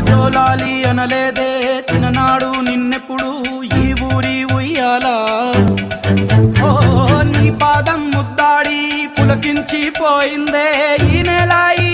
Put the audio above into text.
జోలాలి అనలేదే చిన్ననాడు నిన్నెప్పుడు ఈ ఊరి ఉయ్యాలా ఓ నీ పాదం ముద్దాడి పులకించి పోయిందే ఈ నెల ఈ